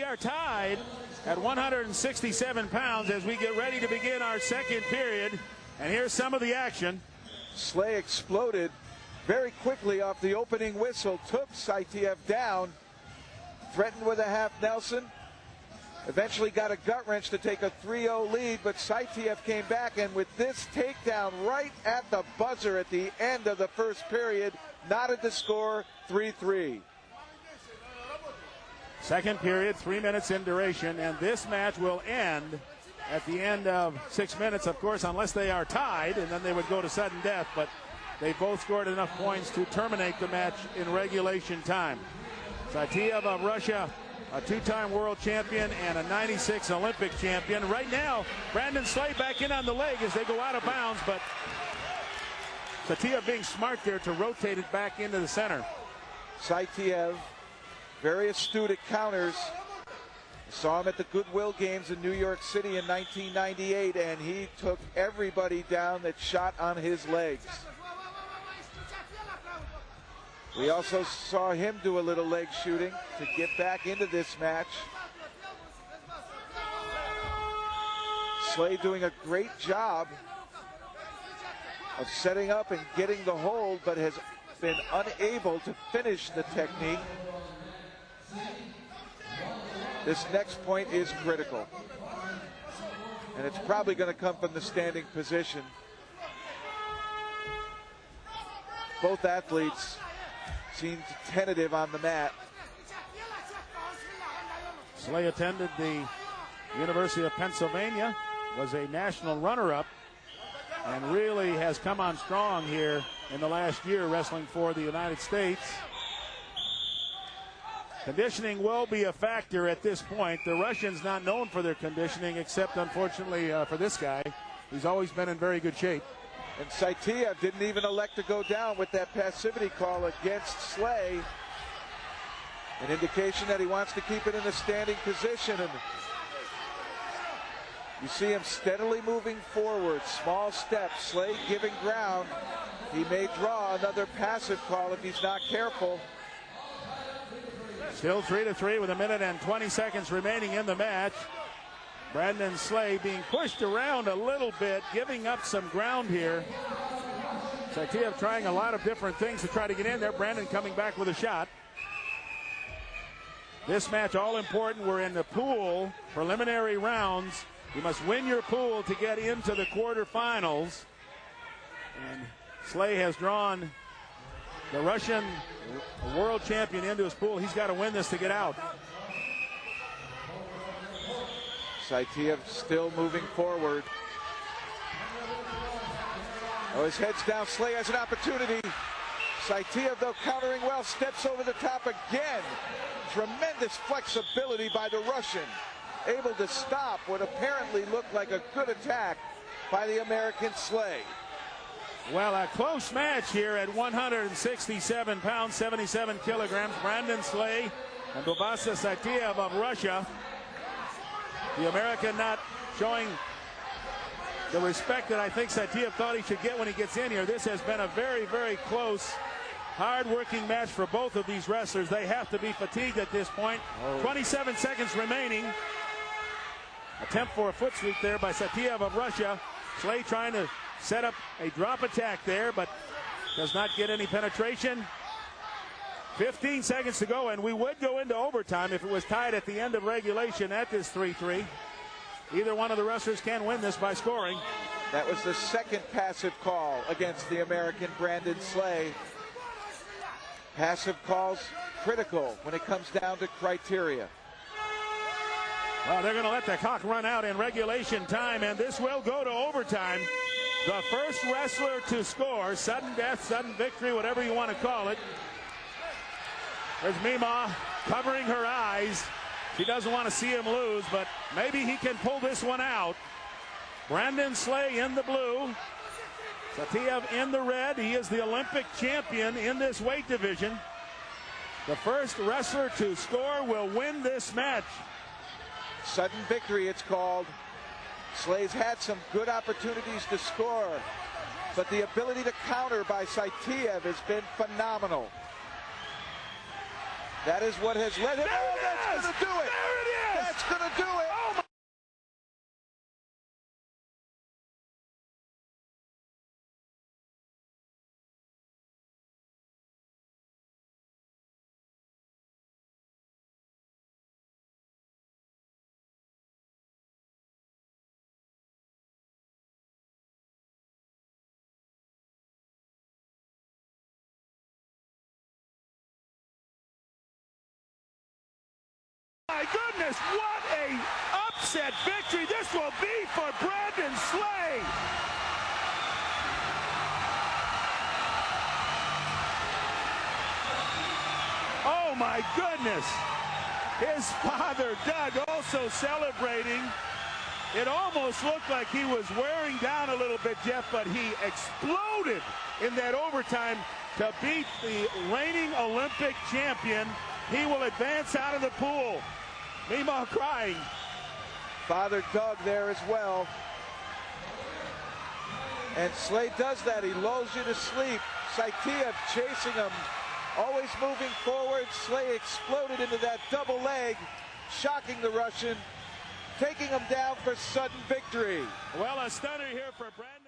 are tied at 167 pounds as we get ready to begin our second period. And here's some of the action. Slay exploded very quickly off the opening whistle, took Saitiev down, threatened with a half Nelson, eventually got a gut wrench to take a 3-0 lead, but Saitiev came back, and with this takedown right at the buzzer at the end of the first period, knotted the score 3-3. Second period, 3 minutes in duration, and this match will end at the end of 6 minutes, of course, unless they are tied, and then they would go to sudden death, but they both scored enough points to terminate the match in regulation time. Saitiev of Russia, a two-time world champion and a 96 Olympic champion. Right now, Brandon Slay back in on the leg as they go out of bounds, but Saitiev being smart there to rotate it back into the center. Saitiev, very astute at counters. Saw him at the Goodwill Games in New York City in 1998, and he took everybody down that shot on his legs. We also saw him do a little leg shooting to get back into this match. Slay doing a great job of setting up and getting the hold, but has been unable to finish the technique. This next point is critical, and it's probably going to come from the standing position. Both athletes seemed tentative on the mat. Slay attended the University of Pennsylvania, was a national runner-up, and really has come on strong here in the last year wrestling for the United States. Conditioning will be a factor at this point. The Russians not known for their conditioning, except unfortunately for this guy. He's always been in very good shape. And Saitiev didn't even elect to go down with that passivity call against Slay. An indication that he wants to keep it in a standing position. And you see him steadily moving forward, small steps. Slay giving ground. He may draw another passive call if he's not careful. Still 3-3 with 1 minute and 20 seconds remaining in the match. Brandon Slay being pushed around a little bit, giving up some ground here. Saitiev trying a lot of different things to try to get in there. Brandon coming back with a shot. This match all important. We're in the pool preliminary rounds. You must win your pool to get into the quarterfinals. And Slay has drawn the Russian world champion into his pool. He's got to win this to get out. Saitiev still moving forward. Oh, his head's down. Slay has an opportunity. Saitiev, though, countering well, steps over the top again. Tremendous flexibility by the Russian. Able to stop what apparently looked like a good attack by the American Slay. Well, a close match here at 167 pounds, 77 kilograms. Brandon Slay and Bobasa Saitiev of Russia. The American not showing the respect that I think Saitiev thought he should get when he gets in here. This has been a very, very close, hard-working match for both of these wrestlers. They have to be fatigued at this point. 27 seconds remaining. Attempt for a foot sweep there by Saitiev of Russia. Slay trying to set up a drop attack there, but does not get any penetration. 15 seconds to go, and we would go into overtime if it was tied at the end of regulation at this 3-3. Either one of the wrestlers can win this by scoring. That was the second passive call against the American Brandon Slay. Passive calls critical when it comes down to criteria. Well, they're going to let the clock run out in regulation time, and this will go to overtime. The first wrestler to score, sudden death, sudden victory, whatever you want to call it. There's Mima covering her eyes. She doesn't want to see him lose, but maybe he can pull this one out. Brandon Slay in the blue. Saitiev in the red. He is the Olympic champion in this weight division. The first wrestler to score will win this match. Sudden victory, it's called. Slay's had some good opportunities to score, but the ability to counter by Saitiev has been phenomenal. That is what has led him. There that's going to do it. There it That's going to do it. Oh my. My goodness, what a upset victory this will be for Brandon Slay. Oh my goodness. His father, Doug, also celebrating. It almost looked like he was wearing down a little bit, Jeff, but he exploded in that overtime to beat the reigning Olympic champion. He will advance out of the pool. Meemaw crying. Father Doug there as well. And Slay does that. He lulls you to sleep. Saitiev chasing him. Always moving forward. Slay exploded into that double leg, shocking the Russian, taking him down for sudden victory. Well, a stunner here for Brandon.